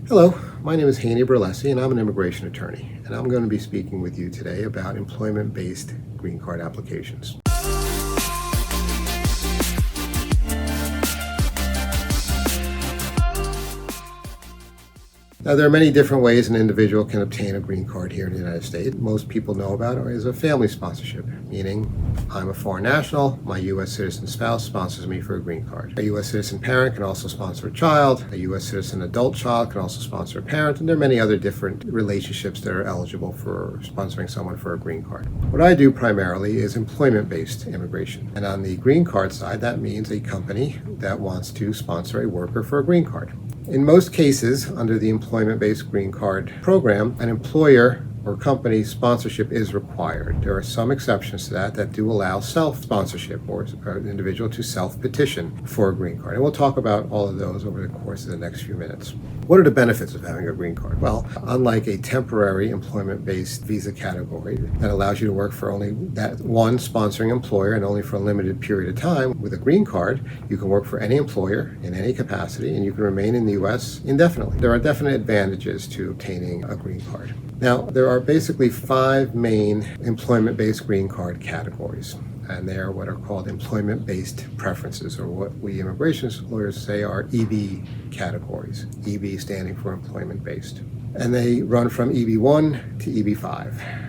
Hello, my name is Hany Brollesy and I'm an immigration attorney, and I'm going to be speaking with you today about employment-based green card applications. Now, there are many different ways an individual can obtain a green card here in the United States. Most people know about it is a family sponsorship, meaning I'm a foreign national, my U.S. citizen spouse sponsors me for a green card. A U.S. citizen parent can also sponsor a child. A U.S. citizen adult child can also sponsor a parent, and there are many other different relationships that are eligible for sponsoring someone for a green card. What I do primarily is employment-based immigration, and on the green card side, that means a company that wants to sponsor a worker for a green card. In most cases, under the employment-based green card program, an employer or company sponsorship is required. There are some exceptions to that do allow self-sponsorship or an individual to self-petition for a green card. And we'll talk about all of those over the course of the next few minutes. What are the benefits of having a green card? Well, unlike a temporary employment-based visa category that allows you to work for only that one sponsoring employer and only for a limited period of time, with a green card, you can work for any employer in any capacity and you can remain in the U.S. indefinitely. There are definite advantages to obtaining a green card. Now, there are basically 5 main employment-based green card categories, and they are what are called employment-based preferences, or what we immigration lawyers say are EB categories, EB standing for employment-based. And they run from EB1 to EB5.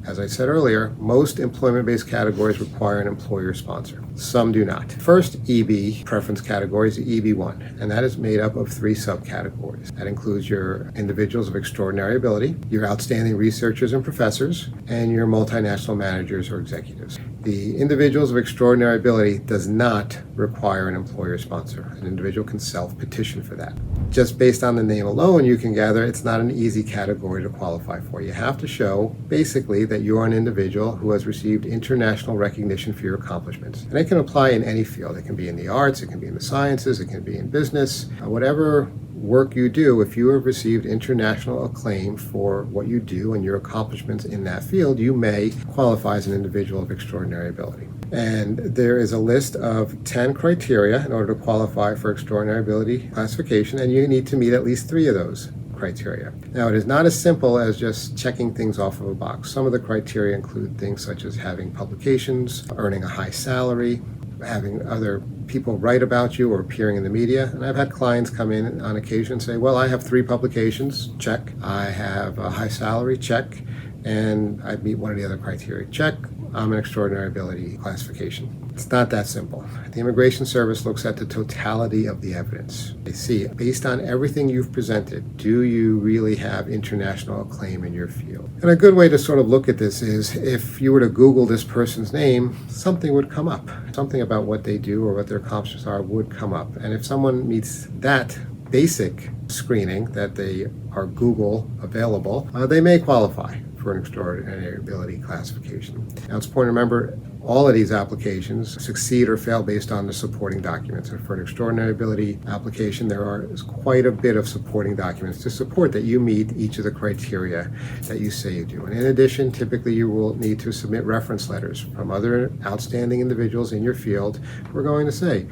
As I said earlier, most employment-based categories require an employer sponsor. Some do not. First EB preference category is EB1, and that is made up of 3 subcategories. That includes your individuals of extraordinary ability, your outstanding researchers and professors, and your multinational managers or executives. The individuals of extraordinary ability does not require an employer sponsor. An individual can self-petition for that. Just based on the name alone, you can gather it's not an easy category to qualify for. You have to show, basically, that you are an individual who has received international recognition for your accomplishments. And it can apply in any field. It can be in the arts, it can be in the sciences, it can be in business. Whatever work you do, if you have received international acclaim for what you do and your accomplishments in that field, you may qualify as an individual of extraordinary ability. And there is a list of 10 criteria in order to qualify for extraordinary ability classification, and you need to meet at least 3 of those criteria. Now, it is not as simple as just checking things off of a box. Some of the criteria include things such as having publications, earning a high salary, having other people write about you or appearing in the media. And I've had clients come in on occasion and say, well, I have 3 publications, check. I have a high salary, check. And I meet one of the other criteria, check. I'm an extraordinary ability classification. It's not that simple. The Immigration Service looks at the totality of the evidence. They see, based on everything you've presented, do you really have international acclaim in your field? And a good way to sort of look at this is, if you were to Google this person's name, something would come up. Something about what they do or what their accomplishments are would come up. And if someone meets that basic screening, that they are Google available, they may qualify for an extraordinary ability classification. Now, it's important to remember, all of these applications succeed or fail based on the supporting documents. And for an extraordinary ability application, there is quite a bit of supporting documents to support that you meet each of the criteria that you say you do. And in addition, typically you will need to submit reference letters from other outstanding individuals in your field who are going to say,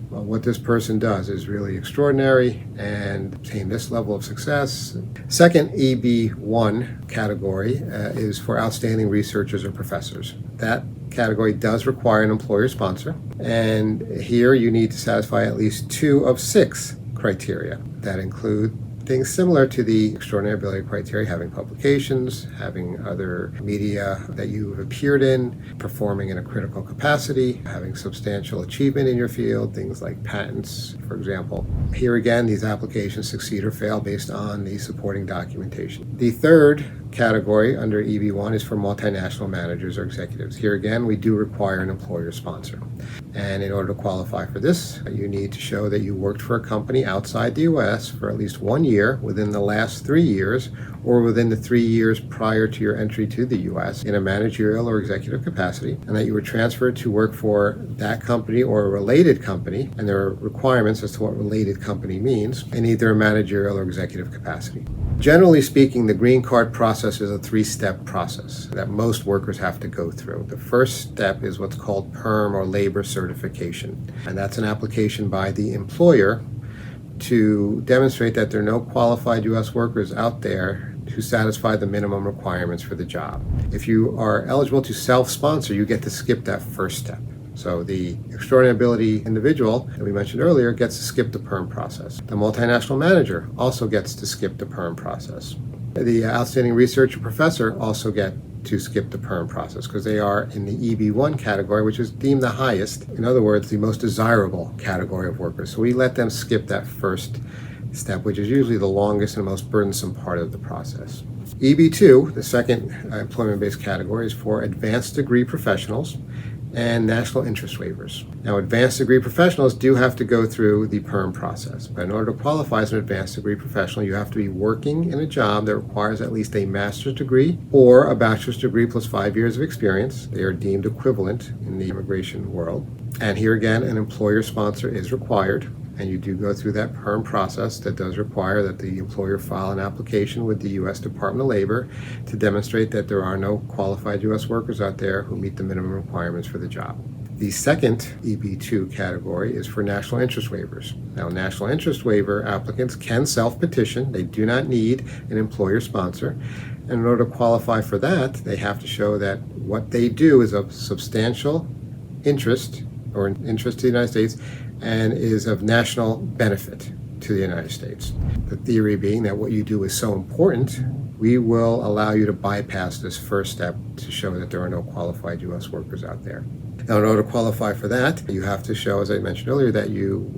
well, what this person does is really extraordinary and obtain this level of success. Second EB1 category is for outstanding researchers or professors. That category does require an employer sponsor, and here you need to satisfy at least 2 of 6 criteria that include things similar to the extraordinary ability criteria: having publications, having other media that you have appeared in, performing in a critical capacity, having substantial achievement in your field, things like patents, for example. Here again, these applications succeed or fail based on the supporting documentation. The third category under EB1 is for multinational managers or executives. Here again, we do require an employer sponsor. And in order to qualify for this, you need to show that you worked for a company outside the U.S. for at least 1 year within the last 3 years, or within the 3 years prior to your entry to the U.S. in a managerial or executive capacity, and that you were transferred to work for that company or a related company, and there are requirements as to what related company means, in either a managerial or executive capacity. Generally speaking, the green card process is a 3-step process that most workers have to go through. The first step is what's called PERM, or labor certification, and that's an application by the employer to demonstrate that there are no qualified U.S. workers out there who satisfy the minimum requirements for the job. If you are eligible to self-sponsor, you get to skip that first step. So the extraordinary ability individual that we mentioned earlier gets to skip the PERM process. The multinational manager also gets to skip the PERM process. The outstanding researcher professor also get to skip the PERM process because they are in the EB1 category, which is deemed the highest. In other words, the most desirable category of workers. So we let them skip that first step, which is usually the longest and most burdensome part of the process. EB2, the second employment-based category, is for advanced degree professionals and national interest waivers. Now, advanced degree professionals do have to go through the PERM process, but in order to qualify as an advanced degree professional, you have to be working in a job that requires at least a master's degree or a bachelor's degree plus 5 years of experience. They are deemed equivalent in the immigration world. And here again, an employer sponsor is required. And you do go through that PERM process that does require that the employer file an application with the U.S. Department of Labor to demonstrate that there are no qualified U.S. workers out there who meet the minimum requirements for the job. The second EB2 category is for national interest waivers. Now, national interest waiver applicants can self-petition. They do not need an employer sponsor. And in order to qualify for that, they have to show that what they do is of substantial interest or interest to the United States and is of national benefit to the United States. The theory being that what you do is so important, we will allow you to bypass this first step to show that there are no qualified U.S. workers out there. Now, in order to qualify for that, you have to show, as I mentioned earlier, that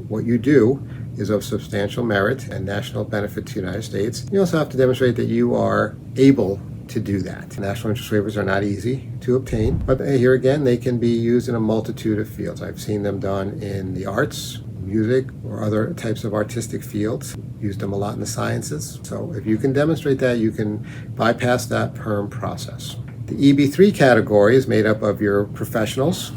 what you do is of substantial merit and national benefit to the United States. You also have to demonstrate that you are able to do that. National interest waivers are not easy to obtain, but here again, they can be used in a multitude of fields. I've seen them done in the arts, music, or other types of artistic fields. Used them a lot in the sciences. So if you can demonstrate that, you can bypass that PERM process. The EB3 category is made up of your professionals,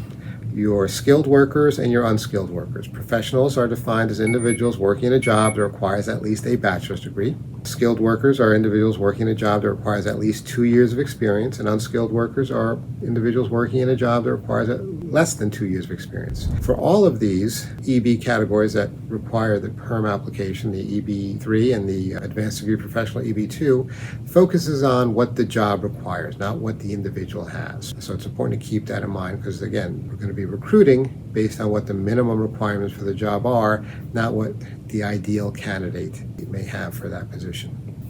your skilled workers, and your unskilled workers. Professionals are defined as individuals working in a job that requires at least a bachelor's degree. Skilled workers are individuals working in a job that requires at least 2 years of experience, and unskilled workers are individuals working in a job that requires less than 2 years of experience. For all of these EB categories that require the PERM application, the EB3 and the Advanced Degree Professional EB2, focuses on what the job requires, not what the individual has. So it's important to keep that in mind because, again, we're going to be recruiting based on what the minimum requirements for the job are, not what the ideal candidate may have for that position.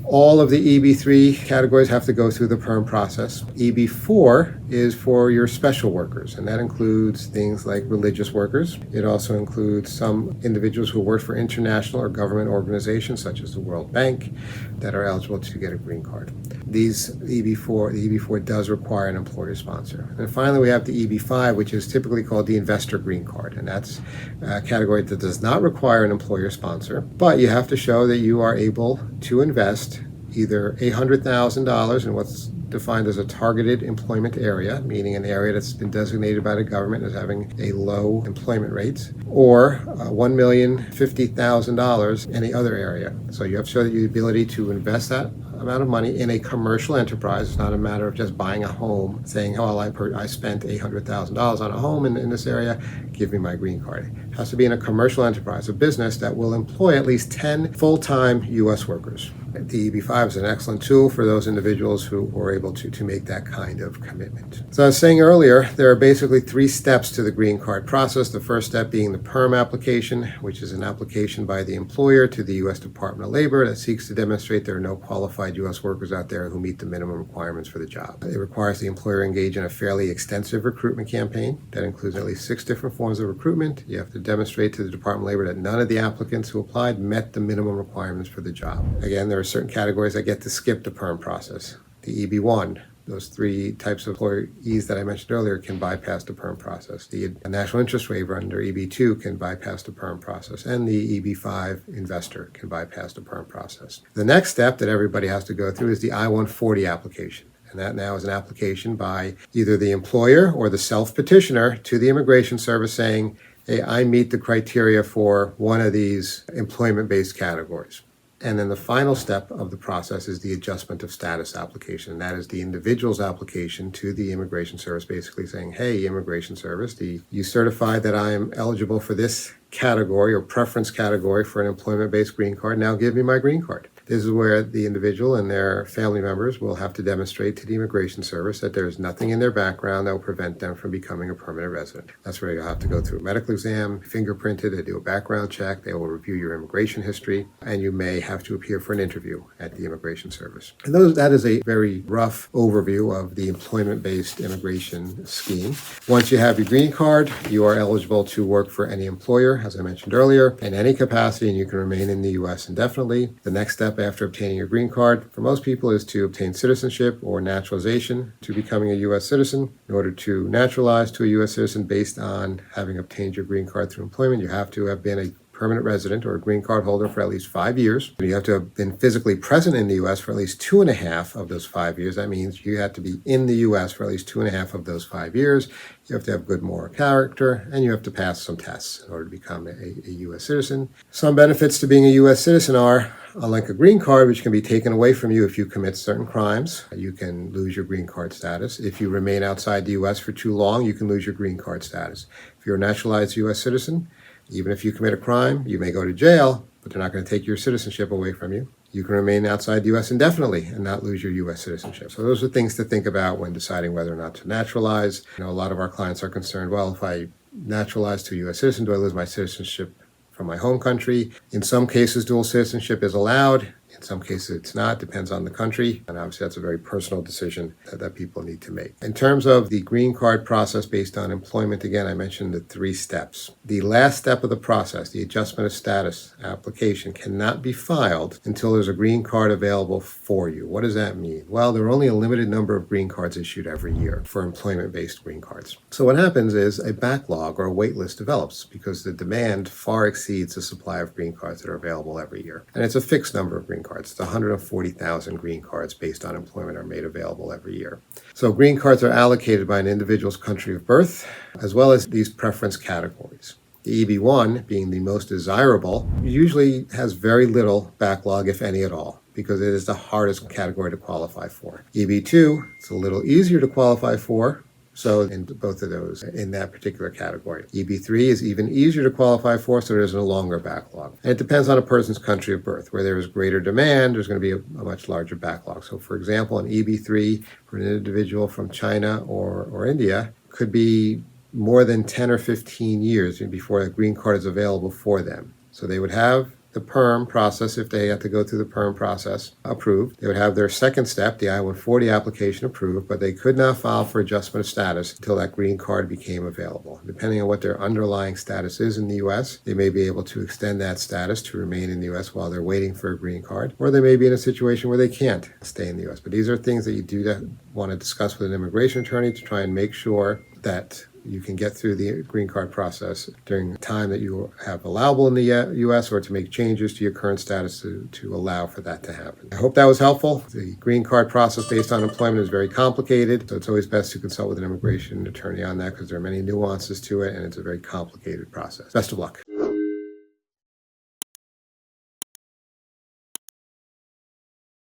All of the EB3 categories have to go through the PERM process. EB4 is for your special workers, and that includes things like religious workers. It also includes some individuals who work for international or government organizations, such as the World Bank, that are eligible to get a green card. The EB4 does require an employer sponsor. And finally, we have the EB5, which is typically called the investor green card, and that's a category that does not require an employer sponsor, but you have to show that you are able to invest either $100,000 in what's defined as a targeted employment area, meaning an area that's been designated by the government as having a low employment rate, or $1,050,000 in any other area. So you have to show that you have the ability to invest that amount of money in a commercial enterprise. It's not a matter of just buying a home, saying, oh, I spent $800,000 on a home in this area, give me my green card. It has to be in a commercial enterprise, a business that will employ at least 10 full-time U.S. workers. The EB5 is an excellent tool for those individuals who are able to make that kind of commitment. So I was saying earlier, there are basically 3 steps to the green card process. The first step being the PERM application, which is an application by the employer to the U.S. Department of Labor that seeks to demonstrate there are no qualified U.S. workers out there who meet the minimum requirements for the job. It requires the employer engage in a fairly extensive recruitment campaign that includes at least 6 different forms of recruitment. You have to demonstrate to the Department of Labor that none of the applicants who applied met the minimum requirements for the job. Again, there are certain categories that get to skip the PERM process. The EB1, those 3 types of employees that I mentioned earlier can bypass the PERM process. The national interest waiver under EB2 can bypass the PERM process, and the EB5 investor can bypass the PERM process. The next step that everybody has to go through is the I-140 application. And that now is an application by either the employer or the self-petitioner to the Immigration Service saying, hey, I meet the criteria for one of these employment-based categories. And then the final step of the process is the adjustment of status application. And that is the individual's application to the Immigration Service, basically saying, hey, Immigration Service, do you certify that I am eligible for this category or preference category for an employment-based green card? Now give me my green card. This is where the individual and their family members will have to demonstrate to the Immigration Service that there is nothing in their background that will prevent them from becoming a permanent resident. That's where you'll have to go through a medical exam, fingerprinted, they do a background check, they will review your immigration history, and you may have to appear for an interview at the Immigration Service. And that is a very rough overview of the employment-based immigration scheme. Once you have your green card, you are eligible to work for any employer, as I mentioned earlier, in any capacity, and you can remain in the U.S. indefinitely. The next step after obtaining your green card for most people is to obtain citizenship or naturalization to becoming a U.S. citizen. In order to naturalize to a U.S. citizen based on having obtained your green card through employment, you have to have been a permanent resident or a green card holder for at least 5 years. You have to have been physically present in the U.S. for at least 2.5 of those 5 years. That means you have to be in the U.S. for at least 2.5 of those 5 years. You have to have good moral character, and you have to pass some tests in order to become a U.S. citizen. Some benefits to being a U.S. citizen are, unlike a green card, which can be taken away from you if you commit certain crimes, you can lose your green card status. If you remain outside the U.S. for too long, you can lose your green card status. If you're a naturalized U.S. citizen, even if you commit a crime, you may go to jail, but they're not going to take your citizenship away from you. You can remain outside the U.S. indefinitely and not lose your U.S. citizenship. So those are things to think about when deciding whether or not to naturalize. A lot of our clients are concerned, well, if I naturalize to a U.S. citizen, do I lose my citizenship from my home country? In some cases, dual citizenship is allowed. In some cases, it's not. Depends on the country. And obviously, that's a very personal decision that people need to make. In terms of the green card process based on employment, again, I mentioned the 3 steps. The last step of the process, the adjustment of status application, cannot be filed until there's a green card available for you. What does that mean? Well, there are only a limited number of green cards issued every year for employment-based green cards. So what happens is a backlog or a wait list develops because the demand far exceeds the supply of green cards that are available every year. And it's a fixed number of green cards. It's 140,000 green cards based on employment are made available every year. So green cards are allocated by an individual's country of birth, as well as these preference categories. The EB1, being the most desirable, usually has very little backlog, if any at all, because it is the hardest category to qualify for. EB2, it's a little easier to qualify for, so in both of those, in that particular category. EB3 is even easier to qualify for, so there's a longer backlog. And it depends on a person's country of birth. Where there is greater demand, there's going to be a much larger backlog. So for example, an EB3 for an individual from China or India could be more than 10 or 15 years before a green card is available for them. So they would have the PERM process, if they had to go through the PERM process, approved. They would have their second step, the I-140 application, approved, but they could not file for adjustment of status until that green card became available. Depending on what their underlying status is in the U.S., they may be able to extend that status to remain in the U.S. while they're waiting for a green card, or they may be in a situation where they can't stay in the U.S. But these are things that you do want to discuss with an immigration attorney to try and make sure that you can get through the green card process during the time that you have allowable in the U.S. or to make changes to your current status to allow for that to happen. I hope that was helpful. The green card process based on employment is very complicated, so it's always best to consult with an immigration attorney on that because there are many nuances to it and it's a very complicated process. Best of luck.